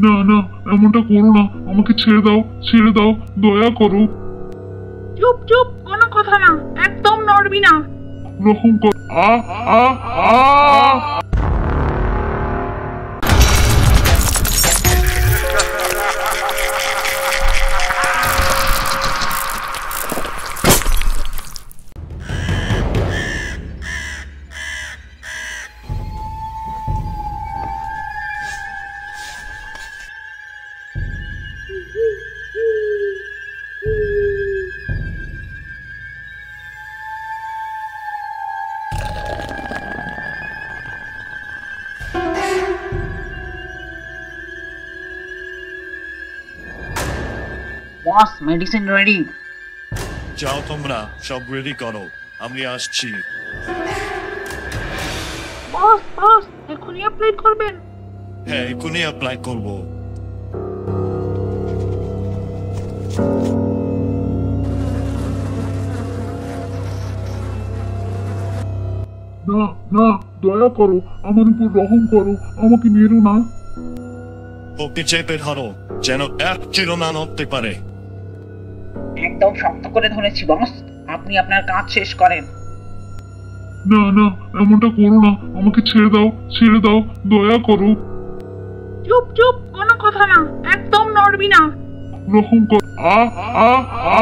না না, এমনটা করো না, আমাকে ছেড়ে দাও, ছেড়ে দাও, দয়া করো। চুপ চুপ, কোনো কথা না, একদম নড়বি না। রকম কর। আ আ আ বস, মেডিসিন রেডি। যাও তোমরা সব রেডি করো, আমি আসছি। বস বস, এখনই অ্যাপ্লাই করবেন? হ্যাঁ, এখনই অ্যাপ্লাই করবো। না না, দয়া করো, আমার উপর রহম করো, আমাকে মেরো না। ওকে চেপে ধরো, যেন এক চির না নড়তে পারে। একদম শক্ত করে ধরেছি বস, আপনি আপনার কাজ শেষ করেন। না না, এমনটা করো না, আমাকে ছেড়ে দাও, ছেড়ে দাও, দয়া করো। চুপ চুপ, কোনো কথা না, একদম নড়বি না। রকম কর। আ আ আ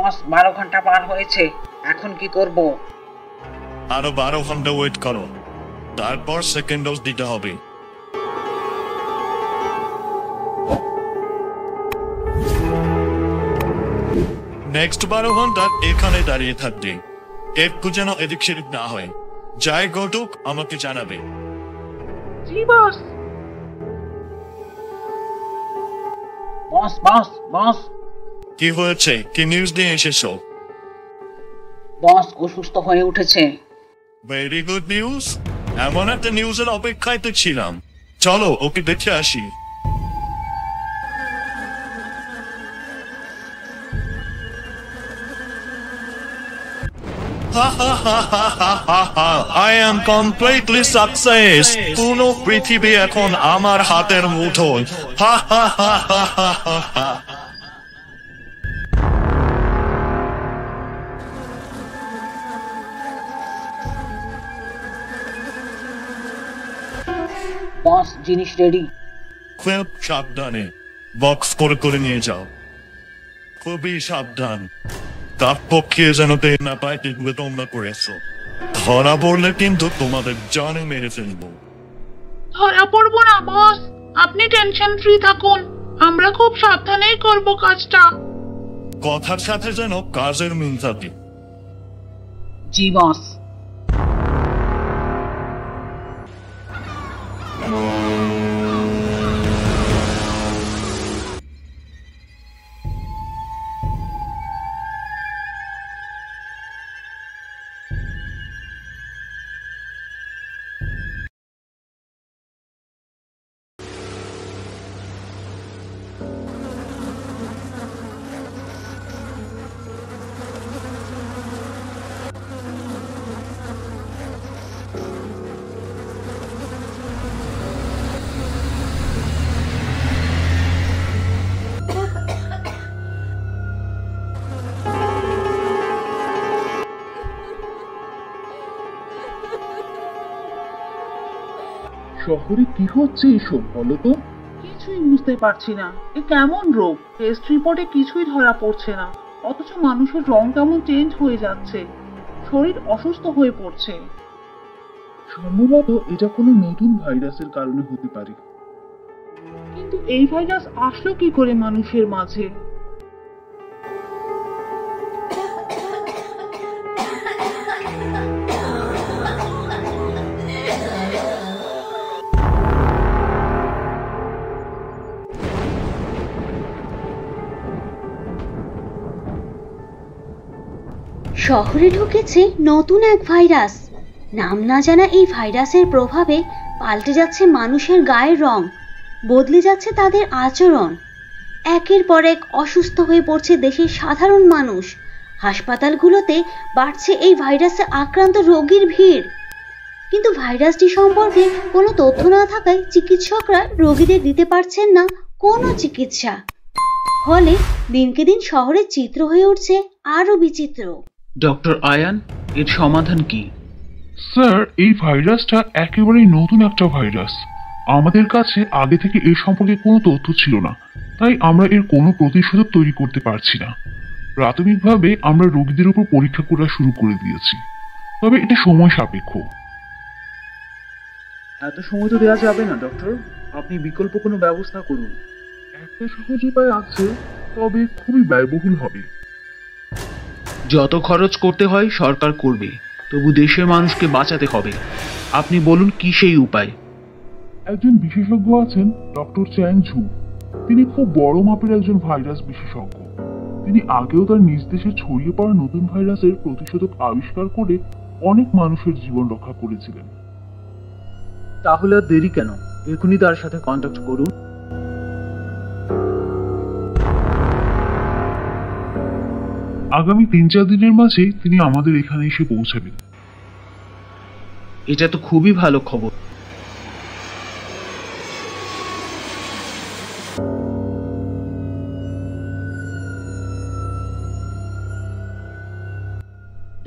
বস, 12 ঘন্টা পার হয়েছে, এখন কি করব? আরো 12 ঘন্টা ওয়েট করো, তারপর সেকেন্ড ডোজ দিতে হবে। নেক্সট 12 ঘন্টা এখানে দাঁড়িয়ে থাকবে, একটু যেন এদিক সেদিক না হয়। যাই ঘটুক আমাকে জানাবে। জি বস। বস বস বস। কি হয়েছে? কি নিউজ নিয়ে এসেছো? বস অসুস্থ হয়ে উঠেছে। Very good news. এমন একটা নিউজের অপেক্ষায় তো ছিলাম। চলো ওকে দেখে আসি। I am completely success. পুরো পৃথিবী এখন আমার হাতের মুঠোয়। বস, জিনিস রেডি। খুব সাবধানে বক্স করে করে নিয়ে যাও, খুবই সাবধান। তার পক্ষে যেন টের না পায় যেগুলো তোমরা করেছো। ধরা পড়লে কিন্তু তোমাদের জানে মেরে ফেলবো। ধরা পড়বো না বস, আপনি টেনশন ফ্রি থাকুন, আমরা খুব সাবধানেই করব কাজটা। কথার সাথে যেন কাজের মিল থাকে। জি বস। শহরে কি হচ্ছে এসব বলো তো? কিছুই বুঝতে পারছি না, এ কেমন রোগ? টেস্ট রিপোর্টে কিছুই ধরা পড়ছে না, অথচ মানুষের রং কেমন চেঞ্জ হয়ে যাচ্ছে, শরীর অসুস্থ হয়ে পড়ছে। সম্ভবত এটা কোনো নতুন ভাইরাসের কারণে হতে পারে। কিন্তু এই ভাইরাস আসলো কি করে মানুষের মাঝে? শহরে ঢুকেছে নতুন এক ভাইরাস। নাম না জানা এই ভাইরাসের প্রভাবে পাল্টে যাচ্ছে মানুষের গায়ের রং, বদলে যাচ্ছে তাদের আচরণ। একের পর এক অসুস্থ হয়ে পড়ছে দেশের সাধারণ মানুষ। হাসপাতালগুলোতে বাড়ছে এই ভাইরাসে আক্রান্ত রোগীর ভিড়। কিন্তু ভাইরাসটি সম্পর্কে কোনো তথ্য না থাকায় চিকিৎসকরা রোগীদের দিতে পারছেন না কোনো চিকিৎসা। ফলে দিনকে দিন শহরের চিত্র হয়ে উঠছে আরো বিচিত্র। ডক্টর আয়ান, এর সমাধান কি? স্যার, এই ভাইরাসটা একেবারেই নতুন একটা ভাইরাস। আমাদের কাছে আগে থেকে এর সম্পর্কে কোনো তথ্য ছিল না, তাই আমরা এর কোনো প্রতিষেধক তৈরি করতে পারছি না। প্রাথমিকভাবে আমরা রোগীদের উপর পরীক্ষা করা শুরু করে দিয়েছি, তবে এটা সময় সাপেক্ষ। এত সময় তো দেওয়া যাবে না ডক্টর, আপনি বিকল্প কোনো ব্যবস্থা করুন। একটা সহজ উপায় আছে, তবে খুবই ব্যয়বহুল হবে। যত খরচ করতে হয় সরকার করবে, তবু দেশের মানুষকে বাঁচাতে হবে। আপনি বলুন কি সেই উপায়? একজন বিশেষজ্ঞ আছেন, ডক্টর চ্যাং ঝু। তিনি খুব বড় মাপের একজন ভাইরাস বিশেষজ্ঞ। তিনি আগেও তার নিজ দেশে ছড়িয়ে পড়া নতুন ভাইরাসের প্রতিষেধক আবিষ্কার করে অনেক মানুষের জীবন রক্ষা করেছিলেন। তাহলে আর দেরি কেন? এখনই তার সাথে কন্ট্যাক্ট করুন। আগামী 3-4 দিনের মাঝেই তিনি আমাদের এখানে এসে পৌঁছাবেন। এটা তো খুবই ভালো খবর।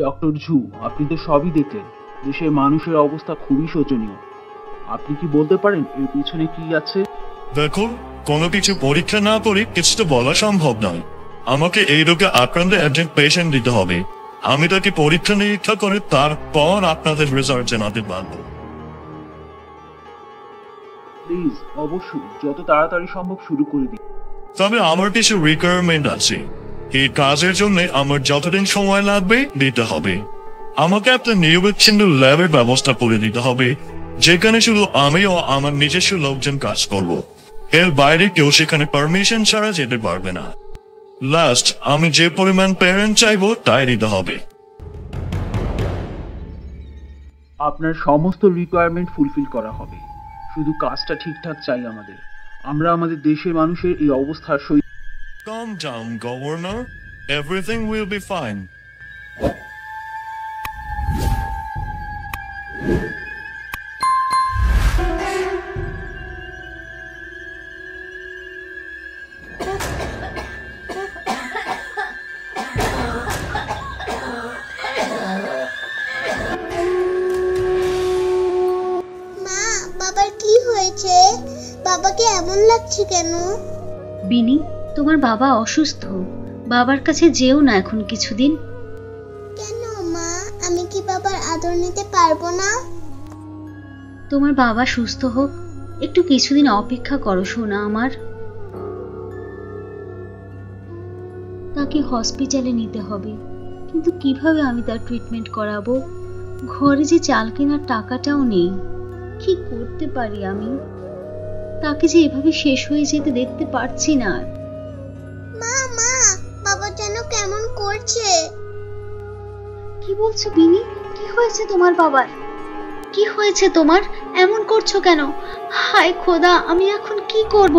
ডক্টর ঝু, আপনি তো সবই দেখলেন। দেশের মানুষের অবস্থা খুবই শোচনীয়। আপনি কি বলতে পারেন এর পিছনে কি আছে? দেখুন, কোনো কিছু পরীক্ষা না করে কিছু তো বলা সম্ভব নয়। আমাকে এই রোগে আক্রান্ত একজন পেশেন্ট দিতে হবে। আমি তাকে পরীক্ষা নিরীক্ষা করে তারপর আপনাদের রেজাল্ট জানাতে পারবো। প্লিজ, অবশ্যই যত তাড়াতাড়ি সম্ভব শুরু করে দিন। তবে আমার কিছু রিকোয়ারমেন্ট আছে। এই কাজের জন্য আমার যতদিন সময় লাগবে দিতে হবে। আমাকে একটা নিরবিচ্ছিন্ন ল্যাবের ব্যবস্থা করে দিতে হবে, যেখানে শুধু আমি ও আমার নিজস্ব লোকজন কাজ করব। এর বাইরে কেউ সেখানে পারমিশন ছাড়া যেতে পারবে না। লাস্ট, আমি যে পরিমাণ পেমেন্ট চাইবো তাই দিতে হবে। আপনার সমস্ত রিকোয়ারমেন্ট ফুলফিল করা হবে, শুধু কাজটা ঠিকঠাক চাই আমাদের। আমরা আমাদের দেশের মানুষের এই অবস্থার সহিত। Calm down, Governor. Everything will be fine. মা, বাবার কি হয়েছে? বাবাকে এমন লাগছে কেন? বিনি, তোমার বাবা অসুস্থ। বাবার কাছে যেও না এখন কিছুদিন। কেন মা, আমি কি বাবার আদর নিতে পারবো না? তোমার বাবা সুস্থ হোক, একটু কিছুদিন অপেক্ষা করো সোনা আমার। তাকে হসপিটালে নিতে হবে, কিন্তু কিভাবে আমি তার ট্রিটমেন্ট করাবো? ঘরে যে চাল কেনার টাকাটাও নেই। কি করতে পারি আমি? তাকে যে এভাবে শেষ হয়ে যেতে দেখতে পারছি না। মা, মা, বাবা যেন কেমন করছে। কি বলছো বিনি? কি হয়েছে তোমার বাবার? কি হয়েছে তোমার? এমন করছো কেন? হায় খোদা, আমি এখন কি করব?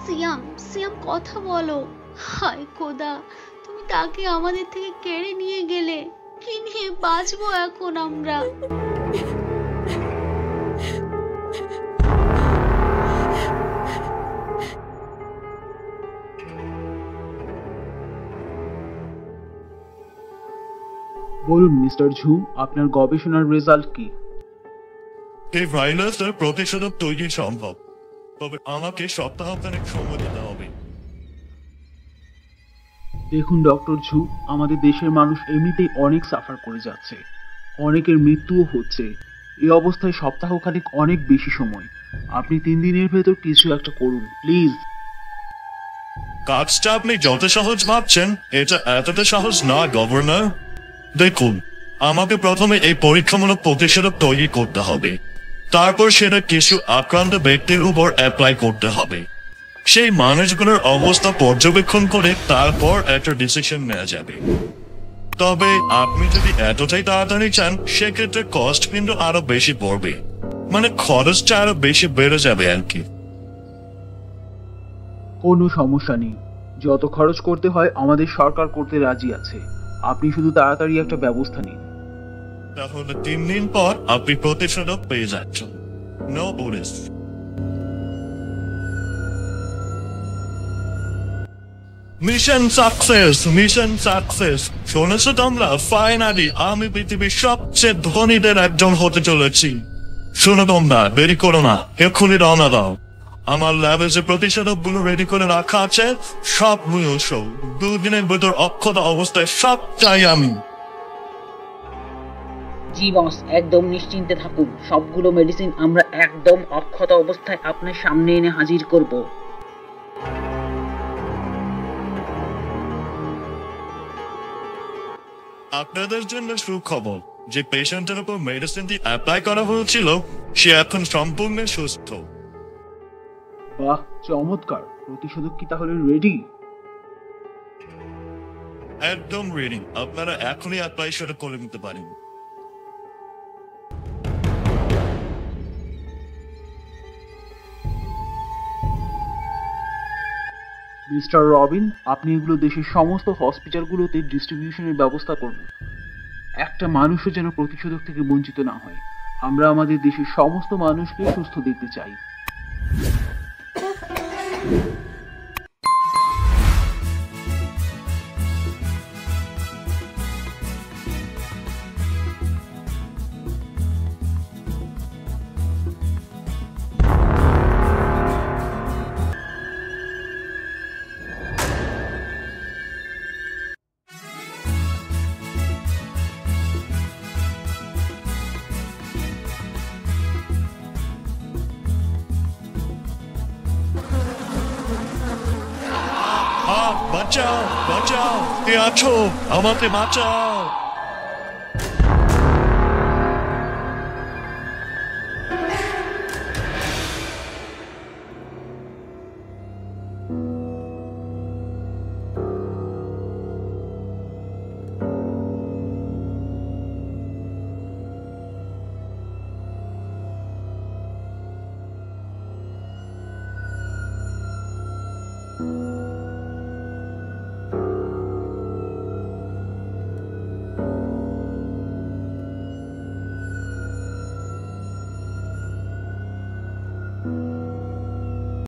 সিয়াম, সিয়াম কথা বলো। হায় খোদা, তুমি তাকে আমাদের থেকে কেড়ে নিয়ে গেলে। কি নিয়ে বাঁচবো এখন আমরা? বলুন মিস্টার ঝু, আপনার গবেষণার রেজাল্ট কি? এই ভাইরাসের প্রতিষেধক তৈরি সম্ভব, তবে আমাকে সপ্তাহখানেক সময় দিতে হবে। দেখুন ডক্টর ঝু, আমাদের দেশের মানুষ এমনিতেই অনেক সাফার করে যাচ্ছে, অনেকের মৃত্যুও হচ্ছে। এই অবস্থায় সপ্তাহখানেক অনেক বেশি সময়। আপনি 3 দিনের ভেতর কিছু একটা করুন প্লিজ। কাজটা আপনি যত সহজ ভাবছেন এটা এতটা সহজ না গভর্নর। দেখুন, আমাকে প্রথমে এই পরীক্ষামূলক প্রতিষেধক তৈরি করতে হবে, তারপর সেটা কিছু আক্রান্ত ব্যক্তির উপর অ্যাপ্লাই করতে হবে। সেই মানুষগুলোর অবস্থা পর্যবেক্ষণ করে তারপর একটা ডিসিশন নেওয়া যাবে। তবে আপনি যদি এতটাই তাড়াতাড়ি চান সেক্ষেত্রে কস্ট কিন্তু আরো বেশি পড়বে, মানে খরচটা আরো বেশি বেড়ে যাবে আর কি। কোনো সমস্যা নেই, যত খরচ করতে হয় আমাদের সরকার করতে রাজি আছে। আপনি শুধু তাড়াতাড়ি একটা ব্যবস্থা নিন। তাহলে 3 দিন পর আপনি প্রতিষেধক পেয়ে যাচ্ছেন। No worries. Mission success, mission success. শুনেছো তোমরা? ফাইনালি আমি পৃথিবীর সবচেয়ে ধনীদের একজন হতে চলেছি। শোনো তোমরা, দেরি করো না, এক্ষুনি রওনা দাও। আমার ল্যাবে যে প্রতিষেধক গুলো রেডি করে রাখা আছে সব নিয়ে এসো। 2 দিনের ভেতর অক্ষত অবস্থায় সব চাই আমি। জি বস, একদম নিশ্চিন্তে থাকুন, সবগুলো মেডিসিন আমরা একদম অক্ষত অবস্থায় আপনার সামনে এনে হাজির করব। আপনাদের জন্য সুখবর, যে পেশেন্টের উপর মেডিসিনটি অ্যাপ্লাই করা হয়েছিল সে এখন সম্পূর্ণ সুস্থ। বাহ, চমৎকার। প্রতিষেধক কি তাহলে রেডি? একদম রেডি, আপনারা এখনই অ্যাপ্লাই শুরু করে নিতে পারেন। মিস্টার রবিন, আপনি এগুলো দেশের সমস্ত হসপিটালগুলোতে ডিস্ট্রিবিউশনের ব্যবস্থা করুন। একটা মানুষও যেন প্রতিষেধক থেকে বঞ্চিত না হয়। আমরা আমাদের দেশের সমস্ত মানুষকে সুস্থ দেখতে চাই। বাঁচাও, বাঁচাও, কে আছো? আমাকে বাঁচাও।